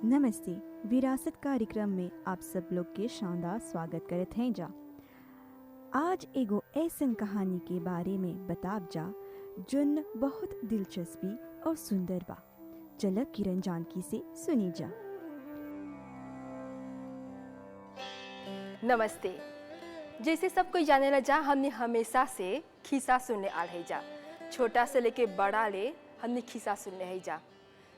नमस्ते। विरासत कार्यक्रम में आप सब लोग के शानदार स्वागत करत हैं जा। आज एगो ऐसन कहानी के बारे में बताब जा जोन बहुत दिलचस्पी और सुंदर बा। चल किरण जानकी से सुनी जा। नमस्ते। जैसे सब कोई जाने ला जा, हमने हमेशा से खिस्सा सुनने आ रहे जा। छोटा से लेके बड़ा ले हमने खिस्सा सुनने है जा।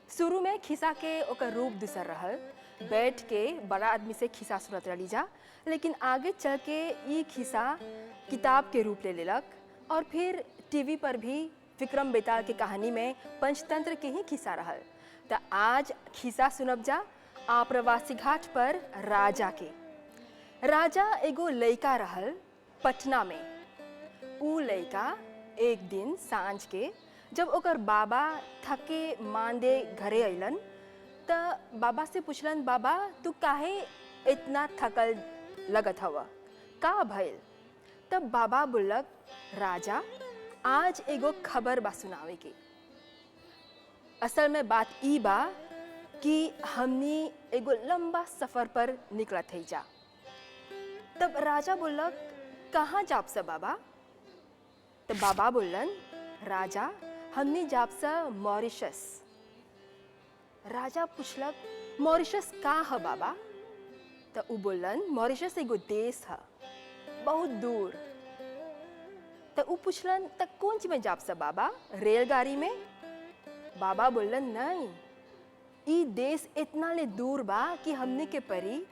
शुरू में खिस्सा के ओकर रूप दूसर रहल, बैठ के बड़ा आदमी से खिस्सा सुनत रही जा, लेकिन आगे चल के ये खिस्सा किताब के रूप ले लेलक और फिर टीवी पर भी विक्रम बेताल के कहानी में पंचतंत्र के ही खिस्सा रहल। तो आज खिस्सा सुनब जा आप्रवासी घाट पर राजा के। राजा एगो लइका रहल पटना में। ऊ लइका एक दिन सांझ के जब ओकर बाबा थके मांदे घरे अइलन त बाबा से पूछलन, बाबा तू काहे इतना थकल लगत हवा, का भइल? तब बाबा बोलक, राजा आज एगो खबर बा सुनावे के। असल में बात ई बा कि हमनी एगो लंबा सफर पर निकलत है जा। तब राजा बोलक, कहाँ जाब सा बाबा? तब बाबा बोलन, राजा हमनी जाब सा मॉरिशस। राजा पूछलक, मॉरिशस का है बाबा? तो ऊ बोलन, मॉरिशस एगो देश है बहुत दूर। तो ऊ पूछलन, त कौन चीज में जाब सा बाबा? रेलगाड़ी में? बाबा बोलन, नहीं, ई देश इतना ले दूर बा कि हमने के परी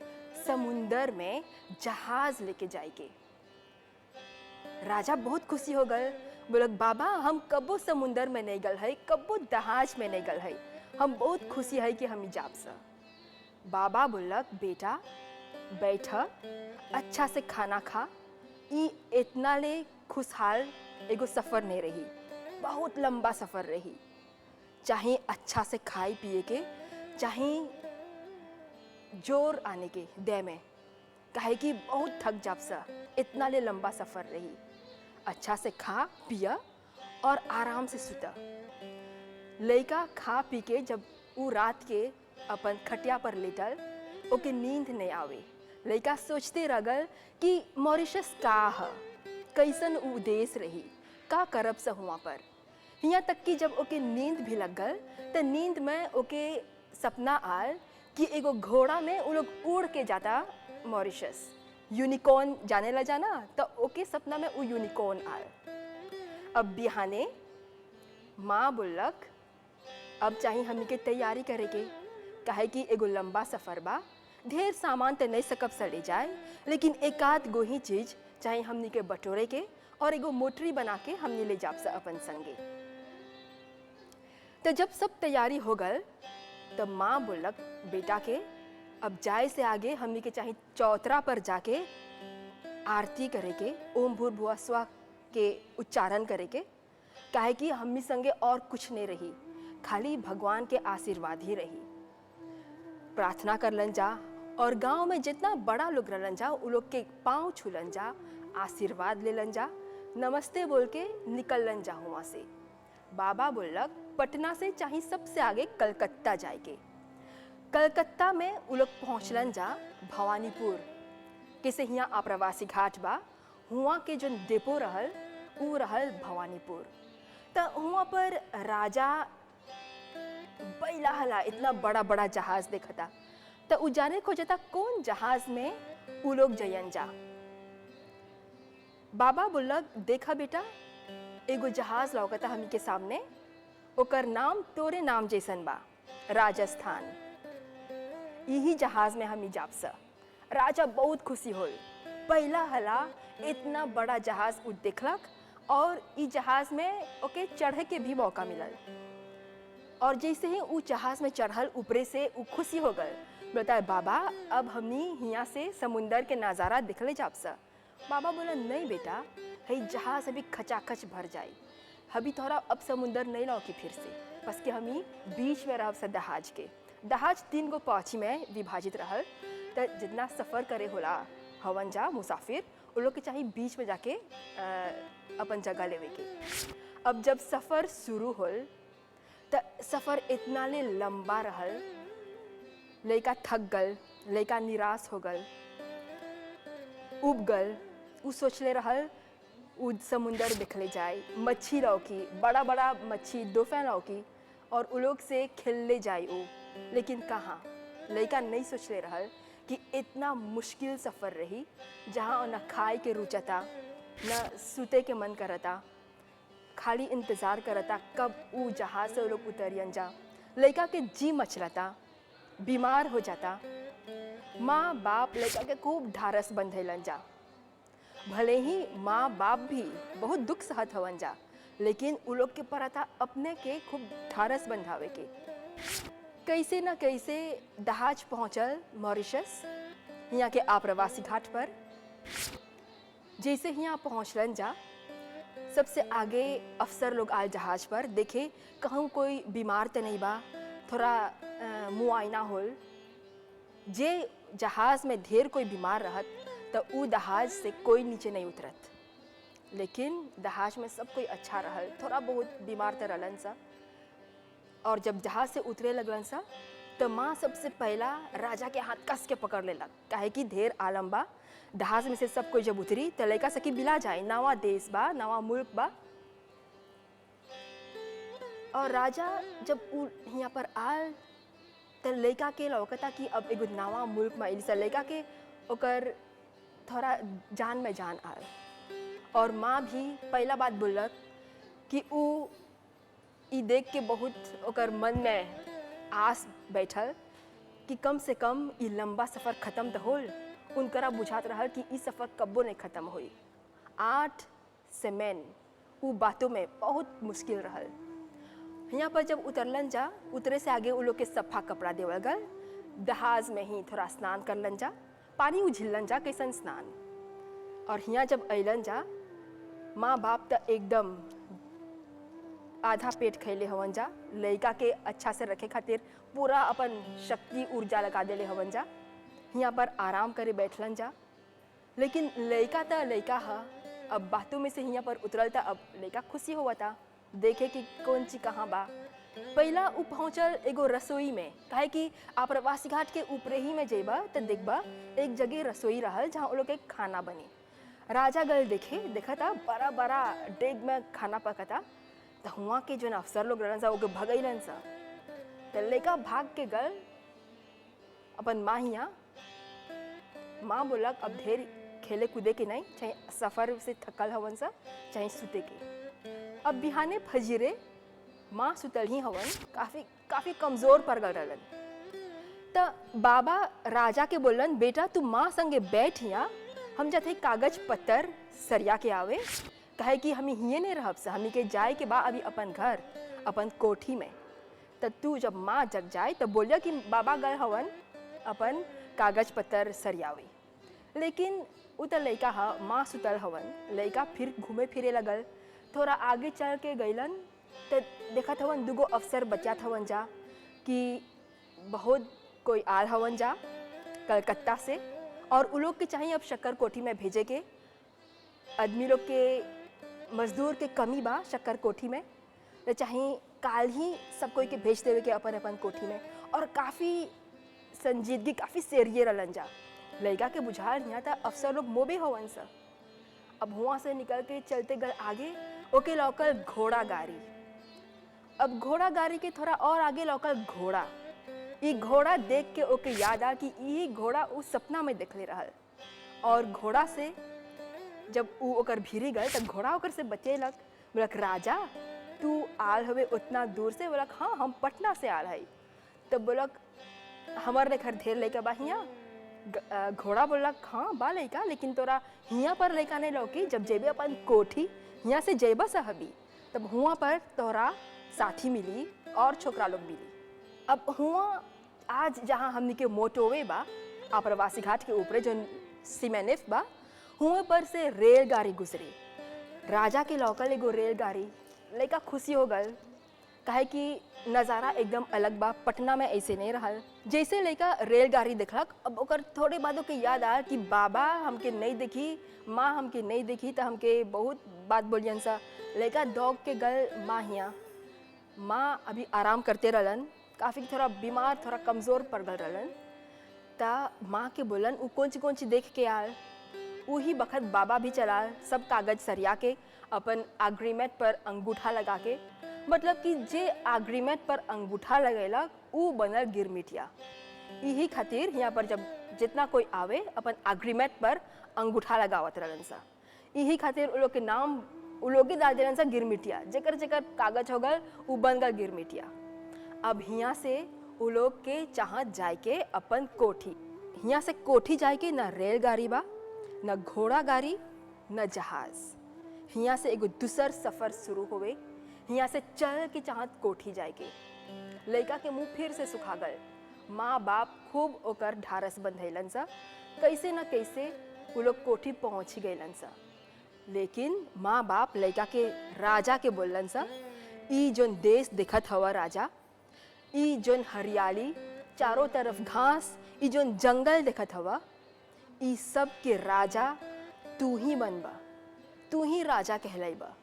समुंदर में जहाज लेके जाएके। राजा बहुत खुशी हो गए, बोलक, बाबा हम कबो समुंदर में नहीं गल है, कबो जहाज में नहीं गल है, हम बहुत खुशी है कि हम जाब सा। बाबा बोलक, बेटा बैठ, अच्छा से खाना खा, ई इतना ले खुशहाल एगो सफ़र नहीं रही, बहुत लंबा सफ़र रही। चाहे अच्छा से खाई पिए के, चाहे जोर आने के दे में, काहे कि बहुत थक जाब सा, इतना ले लंबा सफ़र रही। अच्छा से खा पिया और आराम से सुता। लइका खा पी के जब ऊ रात के अपन खटिया पर लेटल, ओके नींद नहीं आवे। लइका सोचते रगल कि मॉरिशस का है, कैसन ऊ देश रही, का करब सा हुआ पर। यहाँ तक कि जब ओके नींद भी लग गल तो नींद में ओके सपना आल कि एगो घोड़ा में उ लोग उड़ के जाता मॉरिशस। यूनिकॉर्न जाने ला जाना, तो ओके सपना में उ यूनिकॉर्न आल। अब बिहाने माँ बोलक, अब चाहिए हमनी के तैयारी करे के, काहे कि एगो लंबा सफ़र बा, ढेर सामान तो नहीं सकब सा ले जाए, लेकिन एक आध गो ही चीज चाहे हमनी के बटोरे के और एगो मोटरी बना के हमनी ले जाब सा अपन संगे। तो जब सब तैयारी हो गल तब माँ बोलक, बेटा के अब जाए से आगे हमनी के चाहे चौतरा पर जाके आरती करे के, ओम भूर्भुवः स्वः के उच्चारण करे के, काहे कि हमनी संगे और कुछ नहीं रही, खाली भगवान के आशीर्वाद ही रही। प्रार्थना करलन जा और गांव में जितना बड़ा लोग रहलन जा उ लोग के पाँव छूलन जा, आशीर्वाद लेलन जा, नमस्ते बोल के निकलन जा हुआ से। बाबा बोलक, पटना से चाहे सबसे आगे कलकत्ता जाए के। कलकत्ता में उ लोग पहुँचलन जा भवानीपुर, कैसे यहाँ आप्रवासी घाट बा, हुआ के जो डिपो रहल ऊ रहल भवानीपुर। तो हुआ पर राजा बैला हला इतना बड़ा बड़ा जहाज देखता, तो उ जाने खोजता कौन जहाज में उ लोग जयन जा। बाबा बोलक, देखा बेटा एगो जहाज लौकता हमी के सामने, ओकर नाम तोरे नाम जैसन बा, राजस्थान। यही जहाज में हमी जाब सा। राजा बहुत खुशी होल, पहला हला इतना बड़ा जहाज उ देखलक और ई जहाज में ओके चढ़े के भी मौका मिलल। और जैसे ही उ जहाज में चढ़ल ऊपरे से उ खुशी हो गल, बोलता है, बाबा अब हमनी यहाँ से समुंदर के नज़ारा दिखले जाब सा। बाबा बोला, नहीं बेटा, है जहाज अभी खचाखच भर जाए, अभी थोड़ा अब समुंदर नहीं लौकी फिर से, बस कि हमी बीच में रहब सा जहाज के। जहाज 3 गो पाँची में विभाजित रहल, तो जितना सफ़र करे होला हवन जा मुसाफिर, उ लोग के चाहिए बीच में जाके अपन जगह लेवे के। अब जब सफ़र शुरू होल तो सफ़र इतना ले लंबा रहल लड़का थक गल, लड़का निराश हो गल, उब गल। उ सोचले रहल उ समुंदर देखले जाए, मच्छी लौकी, बड़ा बड़ा मच्छी डॉल्फिन लौकी और उ लोग से खेलले जाए उ। लेकिन कहाँ, लड़का नहीं सोचले रहल कि इतना मुश्किल सफ़र रही जहाँ न खाए के रुचता, न सुते के मन करता, खाली इंतज़ार करता कब उ जहाज से उ लोग उतरियन जा। लड़का के जी मचलता, बीमार हो जाता। माँ बाप लड़का के खूब ढारस बंधेलन जा। भले ही माँ बाप भी बहुत दुख सहत हवन जा, लेकिन उ लोग के परता अपने के खूब ढारस बंधावे के। कैसे न कैसे जहाज पहुँचल मॉरिशस, यहाँ के आप्रवासी घाट पर। जैसे यहाँ पहुँचलन जा, सबसे आगे अफसर लोग आए जहाज पर, देखे कहूँ कोई बीमार तो नहीं बा, थोड़ा मुआयना होल। जे जहाज में ढेर कोई बीमार रहत तो उ जहाज से कोई नीचे नहीं उतरत। लेकिन जहाज में सब कोई अच्छा रहल, थोड़ा बहुत बीमार तो रहलन सा। और जब जहाज से उतरे लगलन सा तो माँ सबसे पहला राजा के हाथ कस के पकड़ लेलक, काहे कि ढेर आलम बा। जहाज में से सब कोई जब उतरी तो लड़का सकी बिला जाए, नवा देश बा, नवा मुल्क बा। और राजा जब उ यहाँ पर आल तो लड़का के लौकता कि अब एगो नवा मुल्क में अइली। लड़का के ओकर थोड़ा जान में जान आल। और माँ भी पहला बात बोलक कि उ ई देख के बहुत ओकर मन में आस बैठल कि कम से कम ई लंबा सफ़र ख़त्म तो होल। उनकरा बुझात रहल कि ई सफ़र कब्बो नहीं ख़त्म होई। 8 सेमेन उ बातों में बहुत मुश्किल रहल। यहाँ पर जब उतरलन जा, उतरे से आगे उ लोग के सफ़ा कपड़ा देवल गल। जहाज में ही थोड़ा स्नान करलन जा, पानी उझिलन जा, कैसन स्नान। और यहाँ जब अइलन जा, माँ बाप तो एकदम आधा पेट खैले हवन जा। लड़का के अच्छा से रखे खातिर पूरा अपन शक्ति ऊर्जा लगा देले हवन जा। यहाँ पर आराम करे बैठलन जा। लेकिन लड़का तो लड़का हा, अब बातों में से यहाँ पर उतरल था। अब लड़का खुशी हुआ था देखे कि कौन चीज कहाँ बा। पहला उ पहुँचल एगो रसोई में, काहे कि आप्रवासी घाट के ऊपरे ही में जेबा तो देखबा एक जगह रसोई रहल जहाँ उ लोग के खाना बनी। राजा गल देखा था बड़ा बड़ा डेग में खाना पकता। तो हुआ के जो अफसर लोग रहन सा ओके भगैलन सा। तो लड़का भाग के गल अपन माँ हिया। माँ बोलक अब ढेर खेले कूदे के नहीं, चाहे सफ़र से थकल हवन सा, चाहे सुते के। अब बिहाने फजीरे माँ सुतल ही हवन, काफ़ी कमज़ोर पड़ गल रहलन। तो बाबा राजा के बोलन, बेटा तू माँ संगे बैठ हिया, हम जाते कागज पत्तर सरिया के आवे, कहे कि हम हिये नहीं रहब से, हमी के जाए के बा अभी अपन घर, अपन कोठी में। तो तू जब माँ जग जाए तो बोलिया कि बाबा गए हवन अपन कागज पत्तर सरियावे। लेकिन उ तो लड़का हा, माँ सुतल हवन। लड़का फिर घूमे फिरे लगल। थोड़ा आगे चल के गइलन तो देखत हवन दुगो अफसर बचात हवन जा कि बहुत कोई आल हवन जा कलकत्ता से। और उ लोग के चाहिए अब शक्कर कोठी में भेजे के। आदमी लोग के मजदूर के कमी बा शक्कर कोठी में, तो चाहिए काल ही सब कोई के भेज देवे के अपन अपन कोठी में। और काफ़ी संजीदगी, काफ़ी सेरिये रहलन जा। लड़का के बुझाल यहाँ था अफसर लोग मोबे हवन सा। अब हुआ से निकल के चलते गए आगे, ओके लौकल घोड़ा गाड़ी। अब घोड़ा गाड़ी के थोड़ा और आगे लौकल घोड़ा। ये घोड़ा देख के ओके याद आ कि ये घोड़ा उस सपना में देखले रहल। और घोड़ा से जब उ ओकर भीरी गए तब घोड़ा ओकर से बचेलक। बोलक राजा तू आल हवे उतना दूर से? बोलक हाँ हम पटना से आल है। तब बोलक हमारे घर ढेर लड़का बा हियाँ? घोड़ा बोलक हाँ बा लड़का, लेकिन तोरा हियाँ पर लड़का नहीं लौकी। जब जेबे अपन कोठी यहाँ से जेबा साहबी तब हुआ पर तोरा साथी मिली और छोकरा लोग मिली। अब हुआ आज जहाँ हमने के मोटोवे बा आप्रवासी घाट के ऊपरे जो सीमेनिफ बा, हुए पर से रेलगाड़ी गुजरी। राजा के लौकल एगो रेलगाड़ी। लड़का खुशी हो गल, काहे कि नज़ारा एकदम अलग बा, पटना में ऐसे नहीं रहल। जैसे लड़का रेलगाड़ी देखलक, अब ओकर थोड़े बादों के याद आया कि बाबा हमके नहीं देखी, माँ हमके नहीं देखी, तो हमके बहुत बात बोलियन सा। लड़का दौड़ के गल माँ हिया। माँ अभी आराम करते रहलन। काफ़ी थोड़ा बीमार, थोड़ा कमज़ोर पड़ गल रहलन। त माँ के बोलन उ कौन ची देख के आल। वही बखत बाबा भी चलाल, सब कागज सरिया के अपन एग्रीमेंट पर अंगूठा लगा के, मतलब कि जे एग्रीमेंट पर अंगूठा लगेला उ बनल गिरमिटिया। यही खातिर यहाँ पर जब जितना कोई आवे अपन एग्रीमेंट पर अंगूठा लगावत रहलन सा। यही खातिर उ लोग के नाम उ लोग ही डाल देलन सा गिरमिटिया। जेकर जेकर कागज हो गल उ बन गल गिरमिटिया। अब हियाँ से उ लोग के चाहत जाए के अपन कोठी, हियाँ से कोठी जाए के ना रेलगाड़ी बा, न घोड़ा गाड़ी, न जहाज। हियाँ से एगो दूसर सफ़र शुरू होवे। हियाँ से चल के चाहत कोठी जाए के। लड़का के मुँह फिर से सुखा गल। माँ बाप खूब ओकर ढारस बंधैलन सा। कैसे न कैसे वो लोग कोठी पहुँच ही गईलन सा। लेकिन माँ बाप लड़का के राजा के बोलन सा, ई जोन देश देखत हवा राजा, ई जोन हरियाली, चारों तरफ घास, ई जोन जंगल देखत हवा, ई सब के राजा तू ही बनबा, तू ही राजा कहलाइबा।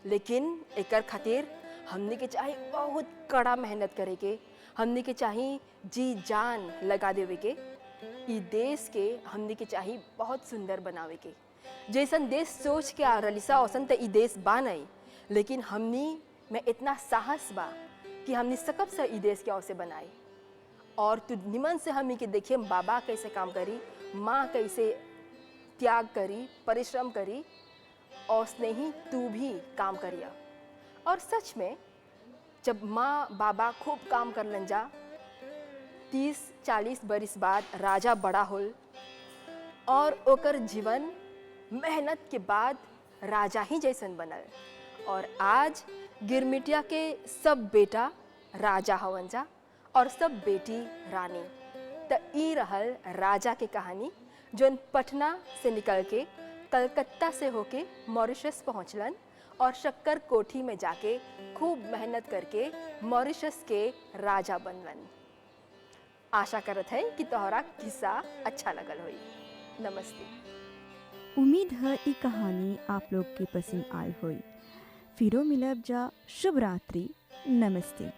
लेकिन एकर खातिर हमने के चाही बहुत कड़ा मेहनत करे के, हमने के चाही जी जान लगा देवे के। ई देश के हमने के चाही बहुत सुंदर बनावे के। जैसन देश सोच के आ रही सा औसन त ई देश बा नहीं, लेकिन हमनी में इतना साहस बा कि हमनी सकब से ई देश के औसे बनाई। और तू निमन से हमनी के देखिए बाबा कैसे काम करी, माँ कैसे त्याग करी, परिश्रम करी, और स्नेही तू भी काम करिया। और सच में जब माँ बाबा खूब काम कर लन जा, 30-40 बरिस बाद राजा बड़ा होल और ओकर जीवन मेहनत के बाद राजा ही जैसन बनल। और आज गिरमिटिया के सब बेटा राजा हवन जा और सब बेटी रानी। त ई रहल राजा के कहानी, जोन पटना से निकल के कलकत्ता से होके मॉरिशस पहुँचलन और शक्कर कोठी में जाके खूब मेहनत करके मॉरिशस के राजा बनलन। आशा करत है कि तोहरा किस्सा अच्छा लगल होई। नमस्ते। उम्मीद है ई कहानी आप लोग के पसंद आल होई। फिरो मिलब जा। शुभ रात्रि। नमस्ते।